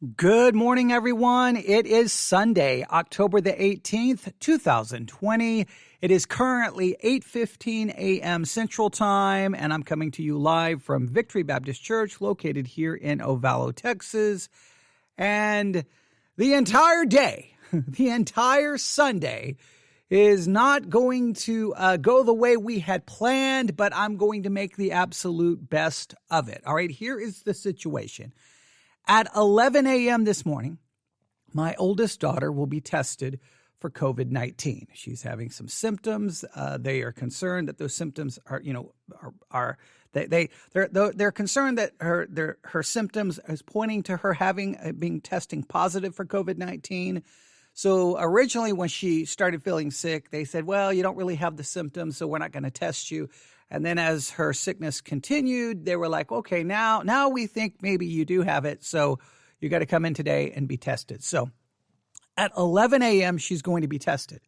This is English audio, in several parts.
Good morning, everyone. It is Sunday, October the 18th, 2020. It is currently 8:15 a.m. Central Time, and I'm coming to you live from Victory Baptist Church, located here in Ovalo, Texas. And the entire day, the entire Sunday, is not going to go the way we had planned, but I'm going to make the absolute best of it. All right, here is the situation. At 11 a.m. this morning, my oldest daughter will be tested for COVID-19. She's having some symptoms. They are concerned that those symptoms they're concerned that her symptoms is pointing to her being testing positive for COVID-19. So originally, when she started feeling sick, they said, "Well, you don't really have the symptoms, so we're not going to test you." And then as her sickness continued, they were like, "Okay, now we think maybe you do have it, so you got to come in today and be tested." So at 11 a.m., she's going to be tested.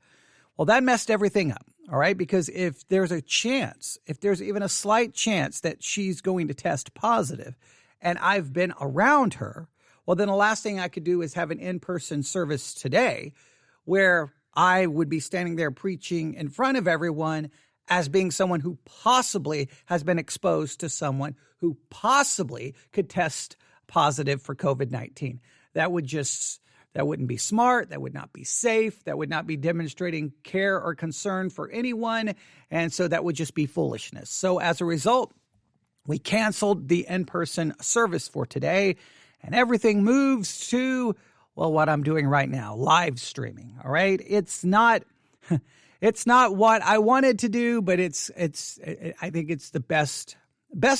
Well, that messed everything up, all right? Because if there's even a slight chance that she's going to test positive, and I've been around her, well, then the last thing I could do is have an in-person service today where I would be standing there preaching in front of everyone as being someone who possibly has been exposed to someone who possibly could test positive for COVID-19. That wouldn't be smart. That would not be safe. That would not be demonstrating care or concern for anyone. And so that would just be foolishness. So as a result, we canceled the in-person service for today, and everything moves to, well, what I'm doing right now, live streaming. All right. It's not what I wanted to do, but I think it's the best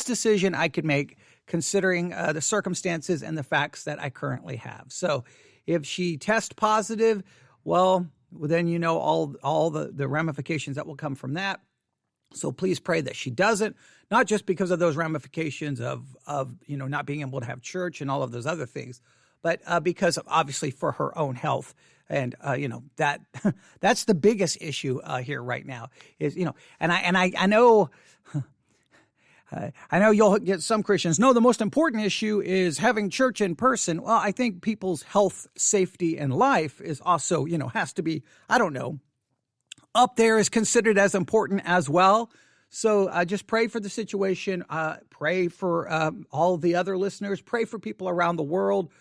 decision I could make considering the circumstances and the facts that I currently have. So if she tests positive, well, then you know all the ramifications that will come from that. So please pray that she doesn't, not just because of those ramifications of not being able to have church and all of those other things, but because of, obviously, for her own health. And that's the biggest issue here right now is, and I know you'll get some Christians. No, the most important issue is having church in person. Well, I think people's health, safety, and life is also, has to be, up there, is considered as important as well. So just pray for the situation. Pray for all the other listeners. Pray for people around the world.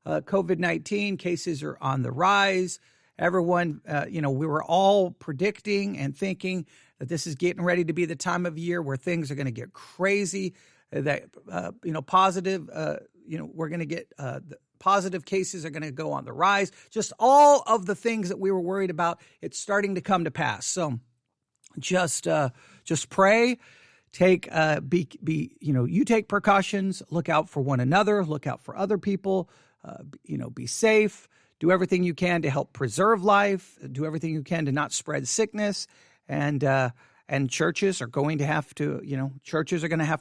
COVID-19 cases are on the rise. Everyone, we were all predicting and thinking that this is getting ready to be the time of year where things are going to get crazy, that, positive, we're going to get the positive cases are going to go on the rise. Just all of the things that we were worried about, it's starting to come to pass. So just pray. You take precautions, look out for one another, look out for other people, be safe, do everything you can to help preserve life, do everything you can to not spread sickness. And churches are going to have to,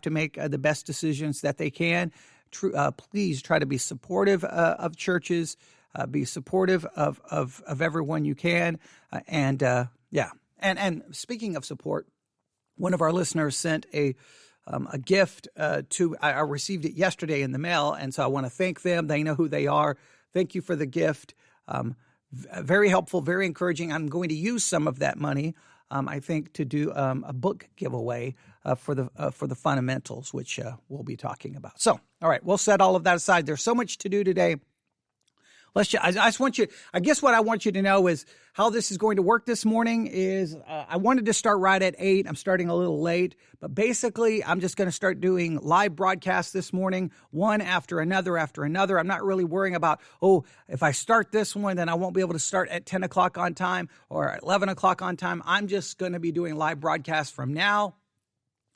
make the best decisions that they can. Please try to be supportive of churches, be supportive of everyone you can. And speaking of support, one of our listeners sent a gift I received it yesterday in the mail, and so I want to thank them. They know who they are. Thank you for the gift. Very helpful, very encouraging. I'm going to use some of that money, I think, to do a book giveaway for the fundamentals, which we'll be talking about. So, all right, we'll set all of that aside. There's so much to do today. I guess what I want you to know is how this is going to work this morning is I wanted to start right at 8. I'm starting a little late, but basically I'm just going to start doing live broadcasts this morning, one after another. I'm not really worrying about, if I start this one, then I won't be able to start at 10 o'clock on time or at 11 o'clock on time. I'm just going to be doing live broadcasts from now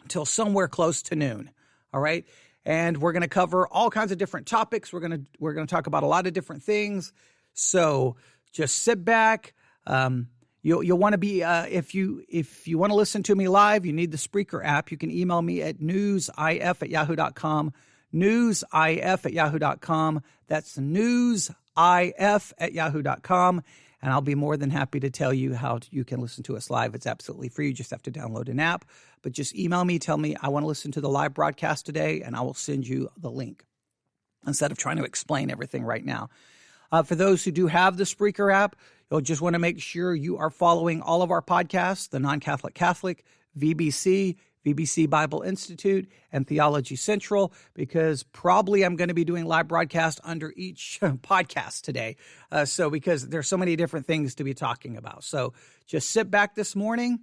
until somewhere close to noon. All right. And we're going to cover all kinds of different topics. We're going to talk about a lot of different things. So just sit back. You'll want to be if you want to listen to me live, you need the Spreaker app. You can email me at newsif@yahoo.com. Newsif@yahoo.com. That's newsif@yahoo.com. And I'll be more than happy to tell you how you can listen to us live. It's absolutely free. You just have to download an app. But just email me, tell me I want to listen to the live broadcast today, and I will send you the link. instead of trying to explain everything right now. For those who do have the Spreaker app, you'll just want to make sure you are following all of our podcasts, the Non-Catholic Catholic, VBC, BBC Bible Institute, and Theology Central, because probably I'm going to be doing live broadcast under each podcast today. Because there's so many different things to be talking about. So just sit back this morning,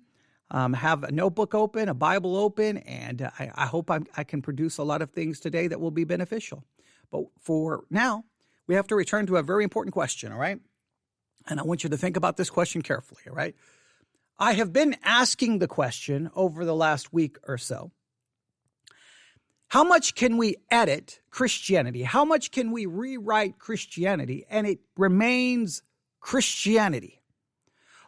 have a notebook open, a Bible open, and I hope I can produce a lot of things today that will be beneficial. But for now, we have to return to a very important question, all right? And I want you to think about this question carefully, all right? I have been asking the question over the last week or so. How much can we edit Christianity? How much can we rewrite Christianity and it remains Christianity?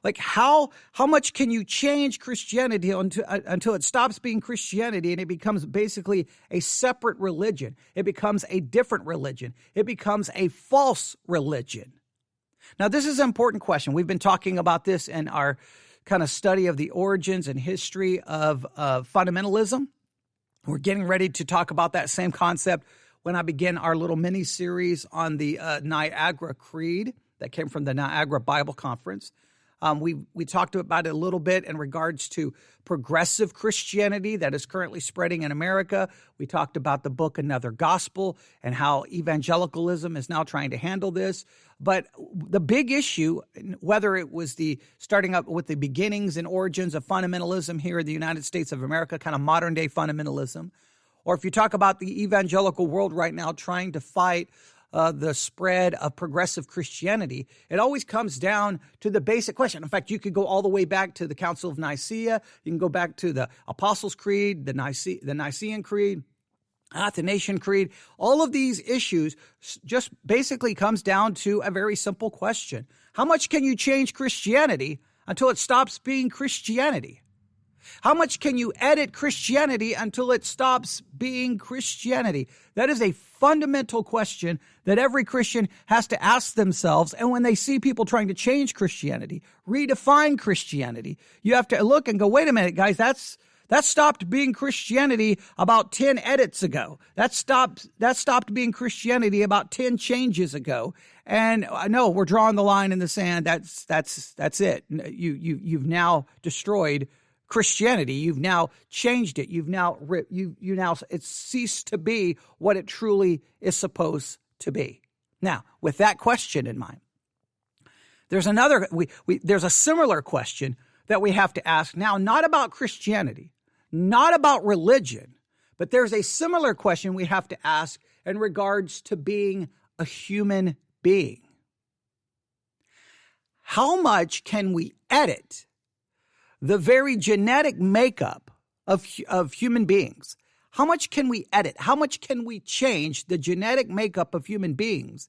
Like how much can you change Christianity until it stops being Christianity and it becomes basically a separate religion? It becomes a different religion. It becomes a false religion. Now, this is an important question. We've been talking about this in our kind of study of the origins and history of fundamentalism. We're getting ready to talk about that same concept when I begin our little mini-series on the Niagara Creed that came from the Niagara Bible Conference. We talked about it a little bit in regards to progressive Christianity that is currently spreading in America. We talked about the book Another Gospel and how evangelicalism is now trying to handle this. But the big issue, whether it was the starting up with the beginnings and origins of fundamentalism here in the United States of America, kind of modern day fundamentalism, or if you talk about the evangelical world right now trying to fight the spread of progressive Christianity, it always comes down to the basic question. In fact, you could go all the way back to the Council of Nicaea. You can go back to the Apostles' Creed, the Nicene Creed, Athanasian Creed. All of these issues just basically comes down to a very simple question. How much can you change Christianity until it stops being Christianity? How much can you edit Christianity until it stops being Christianity? That is a fundamental question that every Christian has to ask themselves. And when they see people trying to change Christianity, redefine Christianity, you have to look and go, wait a minute, guys, that stopped being Christianity about 10 edits ago. That stopped being Christianity about 10 changes ago. And no, we're drawing the line in the sand. That's it. You've now destroyed Christianity. You've now changed it. It's ceased to be what it truly is supposed to be. Now, with that question in mind, there's a similar question that we have to ask now, not about Christianity, not about religion, but there's a similar question we have to ask in regards to being a human being. How much can we edit the very genetic makeup of human beings? How much can we edit? How much can we change the genetic makeup of human beings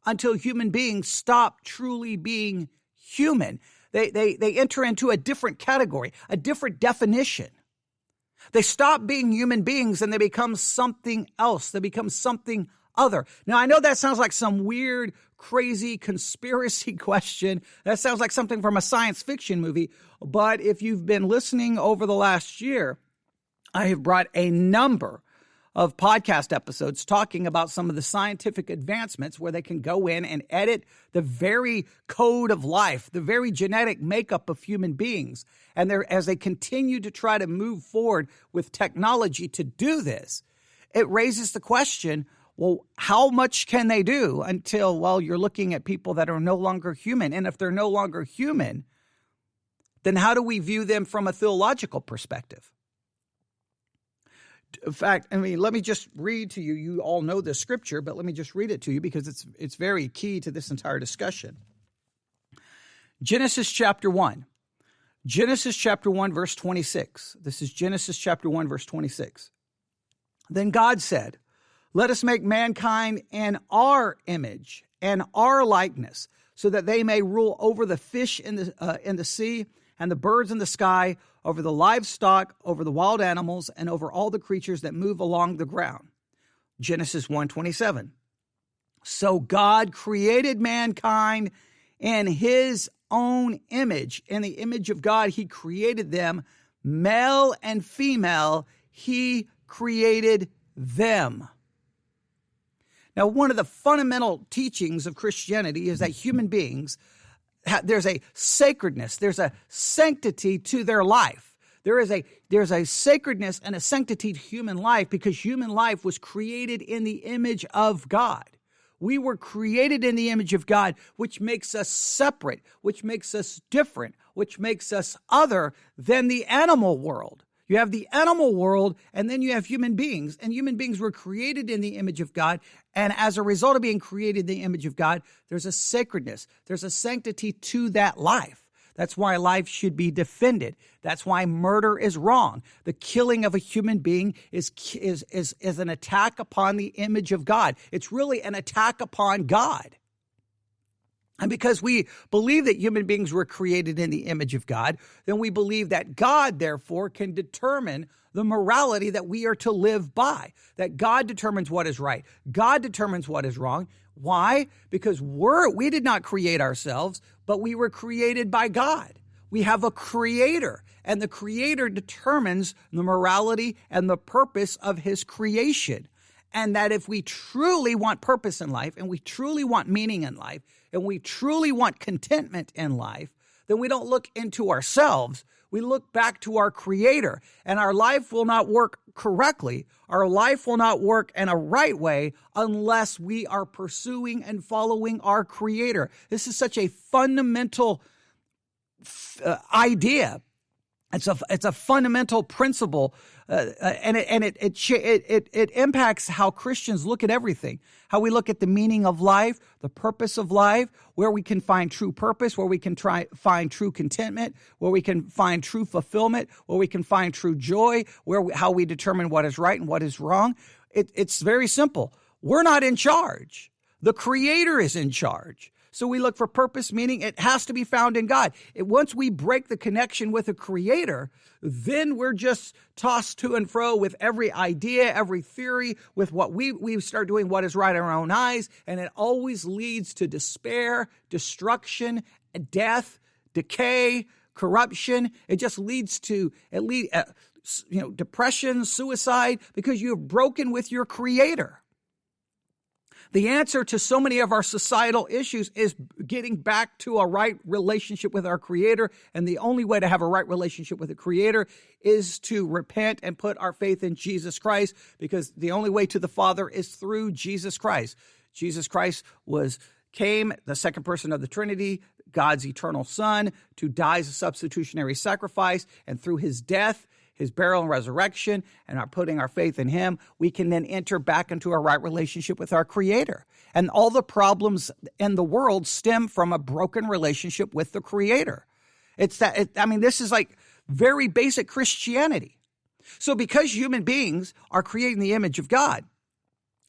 until human beings stop truly being human? They enter into a different category, a different definition. They stop being human beings and they become something else. They become something other. Now, I know that sounds like some weird, crazy conspiracy question. That sounds like something from a science fiction movie. But if you've been listening over the last year, I have brought a number of podcast episodes talking about some of the scientific advancements where they can go in and edit the very code of life, the very genetic makeup of human beings. And as they continue to try to move forward with technology to do this, it raises the question, well, how much can they do until, well, you're looking at people that are no longer human? And if they're no longer human, then how do we view them from a theological perspective? In fact, let me just read to you. You all know this scripture, but let me just read it to you because it's very key to this entire discussion. Genesis chapter 1. Genesis chapter 1, verse 26. This is Genesis chapter 1, verse 26. Then God said, "Let us make mankind in our image and our likeness, so that they may rule over the fish in the sea and the birds in the sky, over the livestock, over the wild animals, and over all the creatures that move along the ground." Genesis 1:27. So God created mankind in his own image. In the image of God, he created them. Male and female, he created them. Now, one of the fundamental teachings of Christianity is that human beings, there's a sacredness, there's a sanctity to their life. There's a sacredness and a sanctity to human life because human life was created in the image of God. We were created in the image of God, which makes us separate, which makes us different, which makes us other than the animal world. You have the animal world, and then you have human beings. And human beings were created in the image of God. And as a result of being created in the image of God, there's a sacredness, there's a sanctity to that life. That's why life should be defended. That's why murder is wrong. The killing of a human being is an attack upon the image of God. It's really an attack upon God. And because we believe that human beings were created in the image of God, then we believe that God, therefore, can determine the morality that we are to live by, that God determines what is right. God determines what is wrong. Why? Because we did not create ourselves, but we were created by God. We have a creator, and the creator determines the morality and the purpose of his creation. And that if we truly want purpose in life, and we truly want meaning in life, and we truly want contentment in life, then we don't look into ourselves. We look back to our creator, and our life will not work correctly. Our life will not work in a right way unless we are pursuing and following our creator. This is such a fundamental idea. It's a fundamental principle, and it impacts how Christians look at everything, how we look at the meaning of life, the purpose of life, where we can find true purpose, where we can find true contentment, where we can find true fulfillment, where we can find true joy, how we determine what is right and what is wrong. It's very simple. We're not in charge. The Creator is in charge. So we look for purpose, meaning it has to be found in God. Once we break the connection with a creator, then we're just tossed to and fro with every idea, every theory, with what we start doing what is right in our own eyes, and it always leads to despair, destruction, death, decay, corruption. It just leads to depression, suicide, because you have broken with your creator. The answer to so many of our societal issues is getting back to a right relationship with our Creator. And the only way to have a right relationship with the Creator is to repent and put our faith in Jesus Christ, because the only way to the Father is through Jesus Christ. Jesus Christ came, the second person of the Trinity, God's eternal Son, to die as a substitutionary sacrifice, and through his death, his burial and resurrection, and our putting our faith in him, we can then enter back into a right relationship with our Creator. And all the problems in the world stem from a broken relationship with the Creator. This is like very basic Christianity. So because human beings are created in the image of God,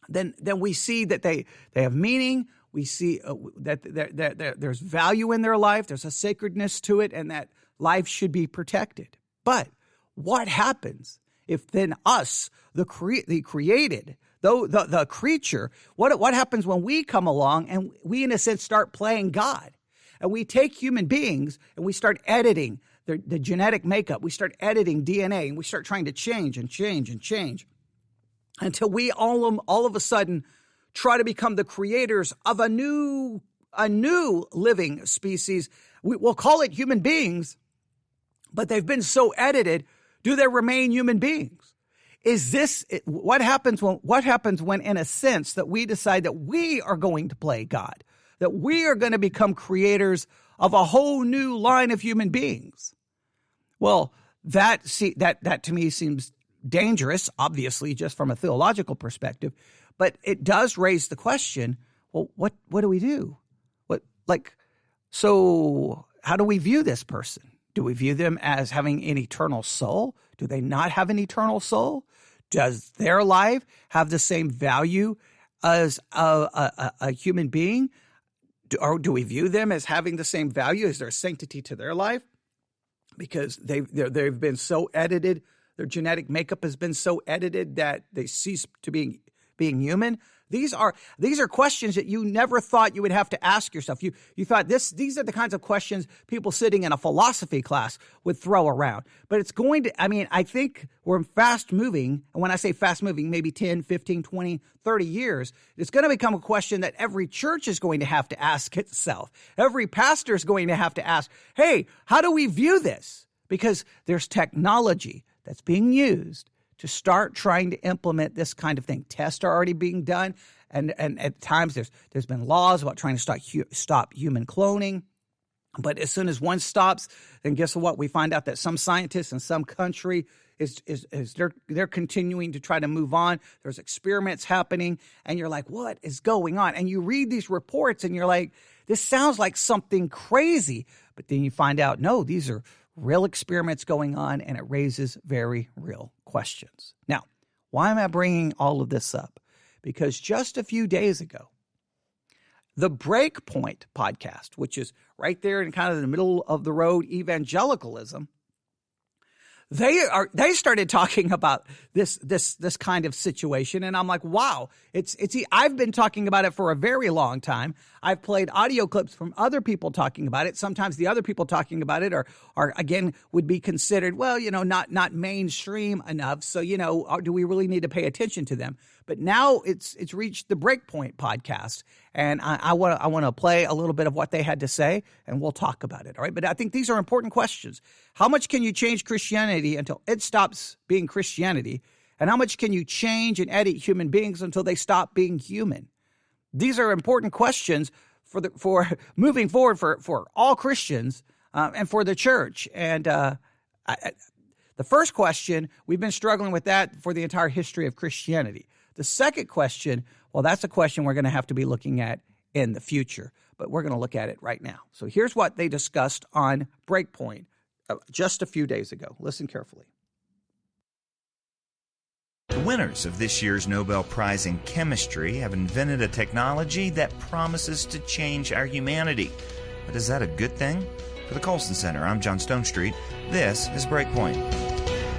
then we see that they have meaning. We see that there's value in their life. There's a sacredness to it, and that life should be protected. But what happens if then us, the created, the creature, what happens when we come along and we, in a sense, start playing God? And we take human beings and we start editing the genetic makeup. We start editing DNA, and we start trying to change until we all of a sudden try to become the creators of a new living species. We'll call it human beings, but they've been so edited. Do they remain human beings? Is this what happens when, in a sense, that we decide that we are going to play God, that we are going to become creators of a whole new line of human beings? Well, that to me seems dangerous, obviously, just from a theological perspective, but it does raise the question: well, what do we do? So how do we view this person? Do we view them as having an eternal soul? Do they not have an eternal soul? Does their life have the same value as a human being? Or do we view them as having the same value? Is there sanctity to their life? Because they've been so edited, their genetic makeup has been so edited that they cease to being human. These are questions that you never thought you would have to ask yourself. You thought these are the kinds of questions people sitting in a philosophy class would throw around. But it's going to, I think we're fast moving. And when I say fast moving, maybe 10, 15, 20, 30 years, it's going to become a question that every church is going to have to ask itself. Every pastor is going to have to ask, hey, how do we view this? Because there's technology that's being used to start trying to implement this kind of thing. Tests are already being done, and at times there's been laws about trying to stop human cloning. But as soon as one stops, then guess what? We find out that some scientists in some country they're continuing to try to move on. There's experiments happening, and you're like, what is going on? And you read these reports, and you're like, this sounds like something crazy. But then you find out, no, these are real experiments going on, and it raises very real questions. Now, why am I bringing all of this up? Because just a few days ago, the Breakpoint podcast, which is right there in kind of the middle of the road evangelicalism, they started talking about this kind of situation, and I'm like, wow, I've been talking about it for a very long time. I've played audio clips from other people talking about it. Sometimes the other people talking about it are again would be considered, well, not mainstream enough. So, do we really need to pay attention to them? But now it's reached the Breakpoint podcast, and I want to play a little bit of what they had to say, and we'll talk about it. All right, but I think these are important questions. How much can you change Christianity until it stops being Christianity? And how much can you change and edit human beings until they stop being human? These are important questions for moving forward for all Christians and for the church. And the first question, we've been struggling with that for the entire history of Christianity. The second question, well, that's a question we're going to have to be looking at in the future, but we're going to look at it right now. So here's what they discussed on Breakpoint just a few days ago. Listen carefully. The winners of this year's Nobel Prize in Chemistry have invented a technology that promises to change our humanity. But is that a good thing? For the Colson Center, I'm John Stonestreet. This is Breakpoint.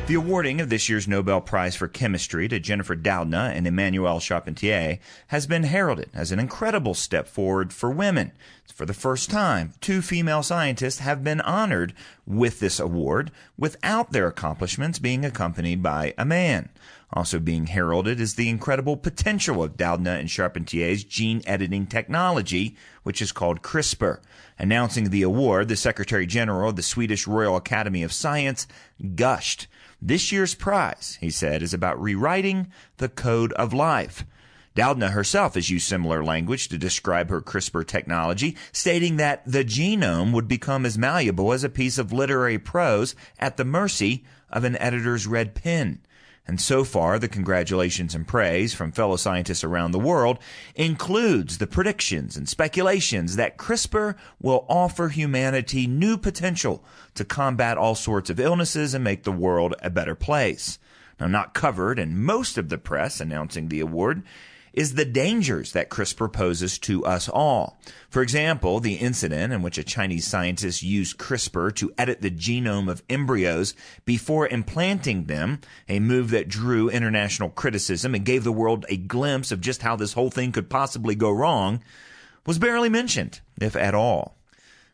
The awarding of this year's Nobel Prize for Chemistry to Jennifer Doudna and Emmanuelle Charpentier has been heralded as an incredible step forward for women. For the first time, 2 female scientists have been honored with this award without their accomplishments being accompanied by a man. Also being heralded is the incredible potential of Doudna and Charpentier's gene editing technology, which is called CRISPR. Announcing the award, the Secretary General of the Swedish Royal Academy of Science gushed. This year's prize, he said, is about rewriting the code of life. Doudna herself has used similar language to describe her CRISPR technology, stating that the genome would become as malleable as a piece of literary prose at the mercy of an editor's red pen. And so far, the congratulations and praise from fellow scientists around the world includes the predictions and speculations that CRISPR will offer humanity new potential to combat all sorts of illnesses and make the world a better place. Now, not covered in most of the press announcing the award is the dangers that CRISPR poses to us all. For example, the incident in which a Chinese scientist used CRISPR to edit the genome of embryos before implanting them, a move that drew international criticism and gave the world a glimpse of just how this whole thing could possibly go wrong, was barely mentioned, if at all.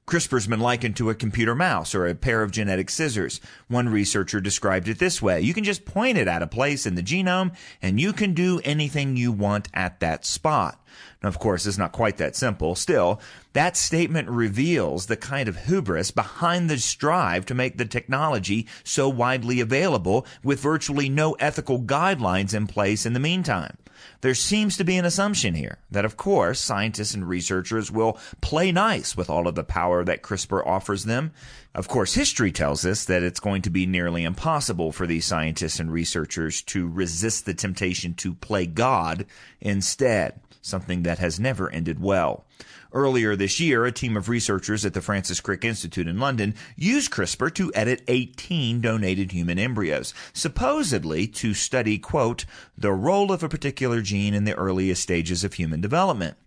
CRISPR's been likened to a computer mouse or a pair of genetic scissors. One researcher described it this way: you can just point it at a place in the genome, and you can do anything you want at that spot. Now, of course, it's not quite that simple. Still, that statement reveals the kind of hubris behind the strive to make the technology so widely available with virtually no ethical guidelines in place in the meantime. There seems to be an assumption here that, of course, scientists and researchers will play nice with all of the power that CRISPR offers them. Of course, history tells us that it's going to be nearly impossible for these scientists and researchers to resist the temptation to play God instead, something that has never ended well. Earlier this year, a team of researchers at the Francis Crick Institute in London used CRISPR to edit 18 donated human embryos, supposedly to study, quote, the role of a particular gene in the earliest stages of human development.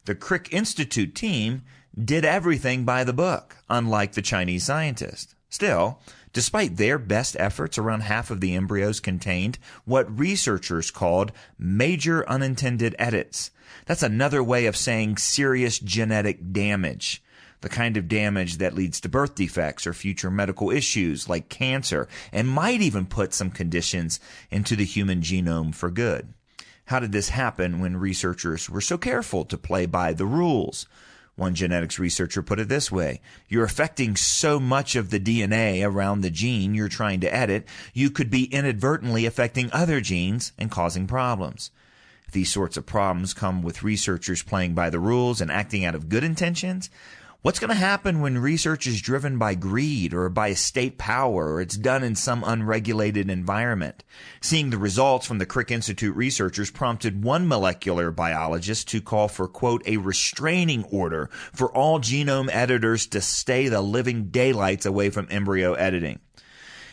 The Crick Institute team did everything by the book, unlike the Chinese scientist. Still, Despite their best efforts, around half of the embryos contained what researchers called major unintended edits. That's another way of saying serious genetic damage, the kind of damage that leads to birth defects or future medical issues like cancer, and might even put some conditions into the human genome for good. How did this happen when researchers were so careful to play by the rules? One genetics researcher put it this way: you're affecting so much of the DNA around the gene you're trying to edit, you could be inadvertently affecting other genes and causing problems. If these sorts of problems come with researchers playing by the rules and acting out of good intentions, what's going to happen when research is driven by greed or by state power, or it's done in some unregulated environment? Seeing the results from the Crick Institute researchers prompted one molecular biologist to call for, quote, a restraining order for all genome editors to stay the living daylights away from embryo editing.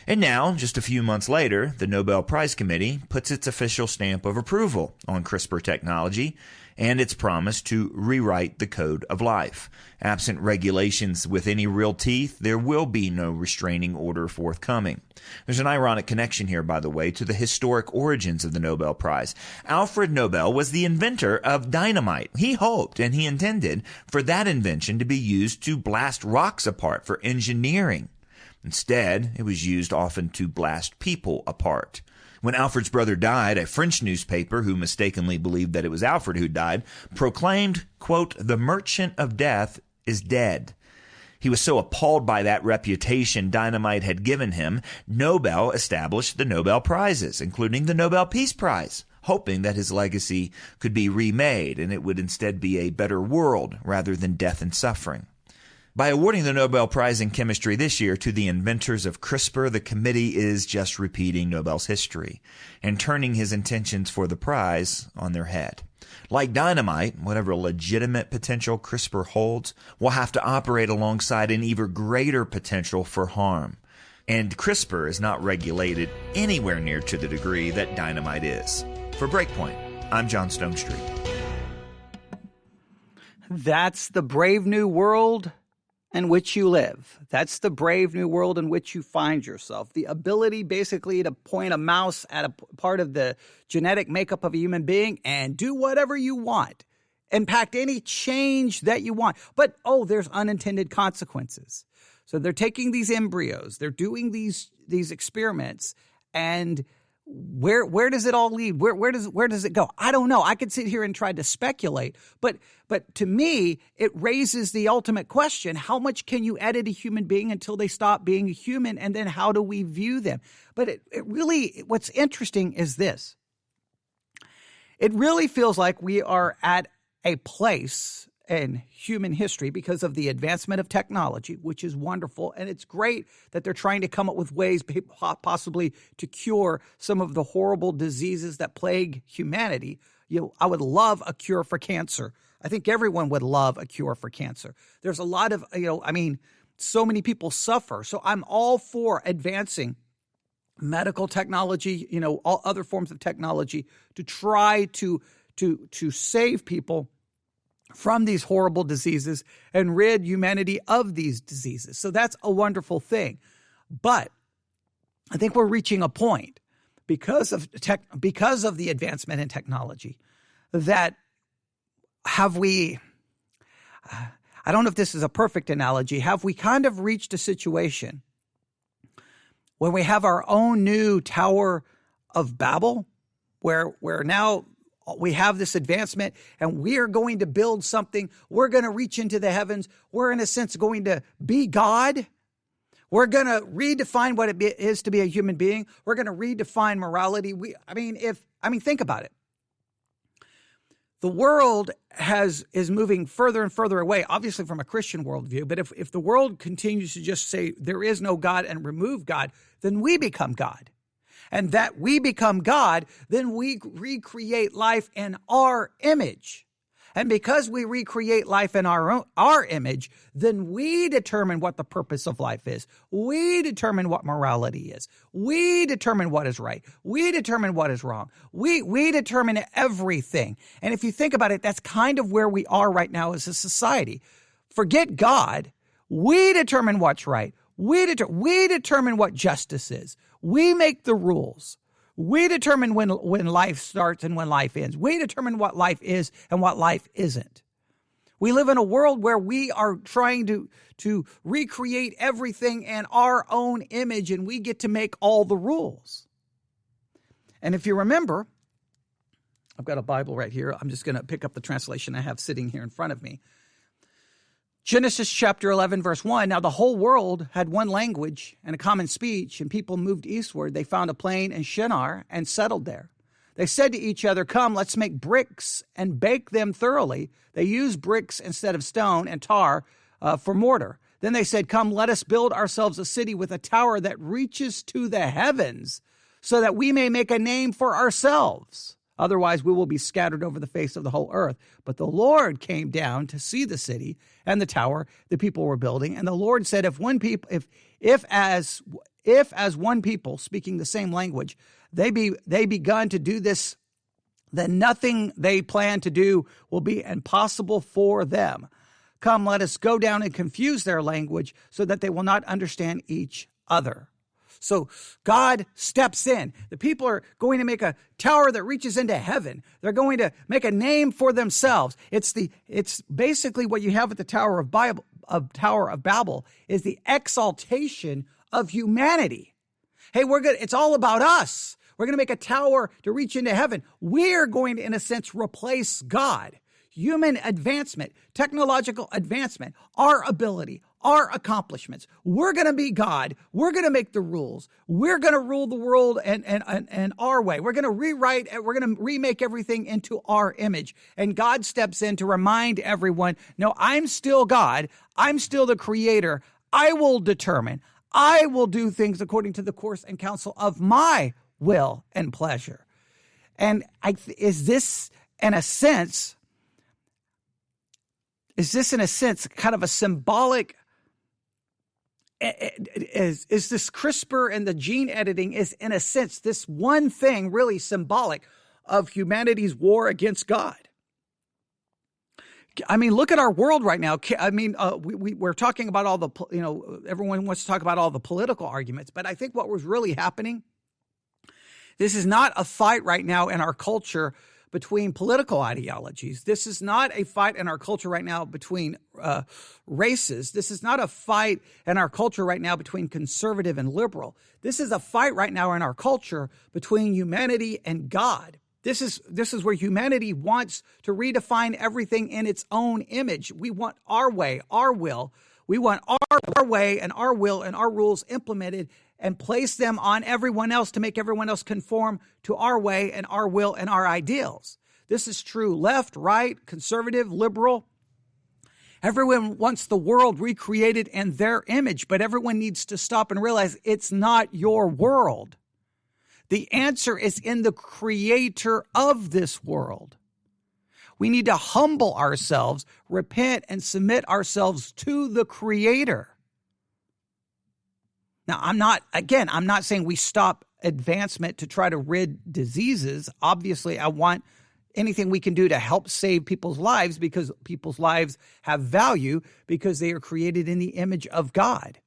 And now, just a few months later, the Nobel Prize Committee puts its official stamp of approval on CRISPR technology and its promise to rewrite the code of life. Absent regulations with any real teeth, there will be no restraining order forthcoming. There's an ironic connection here, by the way, to the historic origins of the Nobel Prize. Alfred Nobel was the inventor of dynamite. He hoped and he intended for that invention to be used to blast rocks apart for engineering. Instead, it was used often to blast people apart. When Alfred's brother died, a French newspaper, who mistakenly believed that it was Alfred who died, proclaimed, quote, the merchant of death is dead. He was so appalled by that reputation dynamite had given him, Nobel established the Nobel Prizes, including the Nobel Peace Prize, hoping that his legacy could be remade and it would instead be a better world rather than death and suffering. By awarding the Nobel Prize in Chemistry this year to the inventors of CRISPR, the committee is just repeating Nobel's history and turning his intentions for the prize on their head. Like dynamite, whatever legitimate potential CRISPR holds will have to operate alongside an even greater potential for harm. And CRISPR is not regulated anywhere near to the degree that dynamite is. For Breakpoint, I'm John Stonestreet. That's the brave new world in which you live. That's the brave new world in which you find yourself. The ability basically to point a mouse at a part of the genetic makeup of a human being and do whatever you want. Impact any change that you want. But, there's unintended consequences. So they're taking these embryos, they're doing these experiments, and where does it all lead? Where does it go? I don't know. I could sit here and try to speculate, but to me, it raises the ultimate question: how much can you edit a human being until they stop being a human, and then how do we view them? But it really, what's interesting is this: it really feels like we are at a place in human history because of the advancement of technology, which is wonderful. And it's great that they're trying to come up with ways possibly to cure some of the horrible diseases that plague humanity. I would love a cure for cancer. I think everyone would love a cure for cancer. There's a lot of, so many people suffer. So I'm all for advancing medical technology, all other forms of technology to try to save people from these horrible diseases and rid humanity of these diseases. So that's a wonderful thing. But I think we're reaching a point because of the advancement in technology that I don't know if this is a perfect analogy, have we kind of reached a situation when we have our own new Tower of Babel where now we have this advancement and we are going to build something. We're going to reach into the heavens. We're, in a sense, going to be God. We're going to redefine what it is to be a human being. We're going to redefine morality. Think about it. The world is moving further and further away, obviously from a Christian worldview. But if the world continues to just say there is no God and remove God, then we become God. And that we become God, then we recreate life in our image. And because we recreate life in our image, then we determine what the purpose of life is. We determine what morality is. We determine what is right. We determine what is wrong. We determine everything. And if you think about it, that's kind of where we are right now as a society. Forget God. We determine what's right. We determine what justice is. We make the rules. We determine when life starts and when life ends. We determine what life is and what life isn't. We live in a world where we are trying to recreate everything in our own image, and we get to make all the rules. And if you remember, I've got a Bible right here. I'm just going to pick up the translation I have sitting here in front of me. Genesis chapter 11, verse 1. Now the whole world had one language and a common speech, and people moved eastward. They found a plain in Shinar and settled there. They said to each other, "Come, let's make bricks and bake them thoroughly." They used bricks instead of stone and tar for mortar. Then they said, "Come, let us build ourselves a city with a tower that reaches to the heavens, so that we may make a name for ourselves. Otherwise, we will be scattered over the face of the whole earth." But the Lord came down to see the city and the tower the people were building. And the Lord said, if as one people speaking the same language, they begun to do this, then nothing they plan to do will be impossible for them. Come, let us go down and confuse their language so that they will not understand each other. So God steps in. The people are going to make a tower that reaches into heaven. They're going to make a name for themselves. It's basically what you have at the Tower of Babel is the exaltation of humanity. Hey, it's all about us. We're going to make a tower to reach into heaven. We're going to, in a sense, replace God. Human advancement, technological advancement, our ability, our accomplishments. We're going to be God. We're going to make the rules. We're going to rule the world and our way. We're going to remake everything into our image. And God steps in to remind everyone, no, I'm still God. I'm still the creator. I will determine. I will do things according to the course and counsel of my will and pleasure. And is this in a sense kind of a symbolic, is this CRISPR and the gene editing is in a sense this one thing really symbolic of humanity's war against God? I mean, look at our world right now. I mean, we're talking about all the, everyone wants to talk about all the political arguments, but I think what was really happening, this is not a fight right now in our culture between political ideologies. This is not a fight in our culture right now between races. This is not a fight in our culture right now between conservative and liberal. This is a fight right now in our culture between humanity and God. This is where humanity wants to redefine everything in its own image. We want our way, our will. We want our way and our will and our rules implemented and place them on everyone else to make everyone else conform to our way and our will and our ideals. This is true left, right, conservative, liberal. Everyone wants the world recreated in their image, but everyone needs to stop and realize it's not your world. The answer is in the creator of this world. We need to humble ourselves, repent, and submit ourselves to the creator. Now, I'm not saying we stop advancement to try to rid diseases. Obviously, I want anything we can do to help save people's lives because people's lives have value because they are created in the image of God.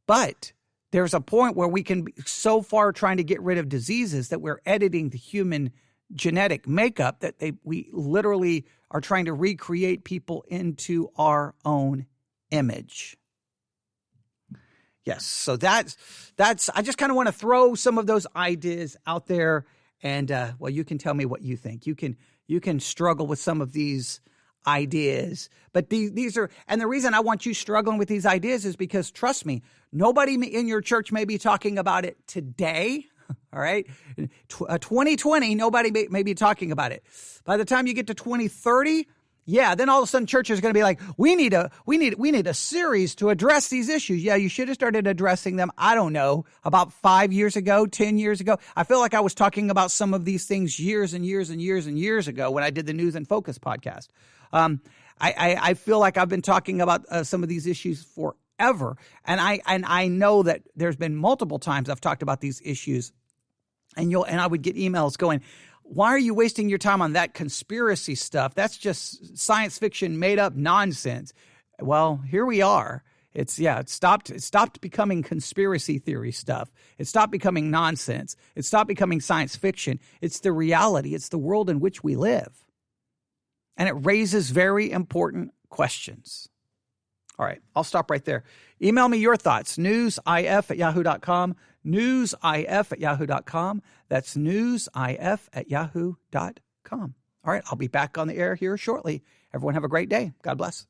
But there's a point where we can be so far trying to get rid of diseases that we're editing the human genetic makeup that we literally are trying to recreate people into our own image. Yes, so that's. I just kind of want to throw some of those ideas out there, and you can tell me what you think. You can struggle with some of these ideas, but these are, and the reason I want you struggling with these ideas is because, trust me, nobody in your church may be talking about it today. All right, 2020, nobody may be talking about it. By the time you get to 2030. Yeah, then all of a sudden churches are going to be like, we need a series to address these issues. Yeah, you should have started addressing them, I don't know, about 5 years ago, 10 years ago. I feel like I was talking about some of these things years and years and years and years ago when I did the News and Focus podcast. I feel like I've been talking about some of these issues forever. And I know that there's been multiple times I've talked about these issues, and I would get emails going, why are you wasting your time on that conspiracy stuff? That's just science fiction made up nonsense. Well, here we are. It stopped becoming conspiracy theory stuff. It stopped becoming nonsense. It stopped becoming science fiction. It's the reality. It's the world in which we live. And it raises very important questions. All right, I'll stop right there. Email me your thoughts, newsif@yahoo.com, newsif@yahoo.com. That's newsif@yahoo.com. All right, I'll be back on the air here shortly. Everyone have a great day. God bless.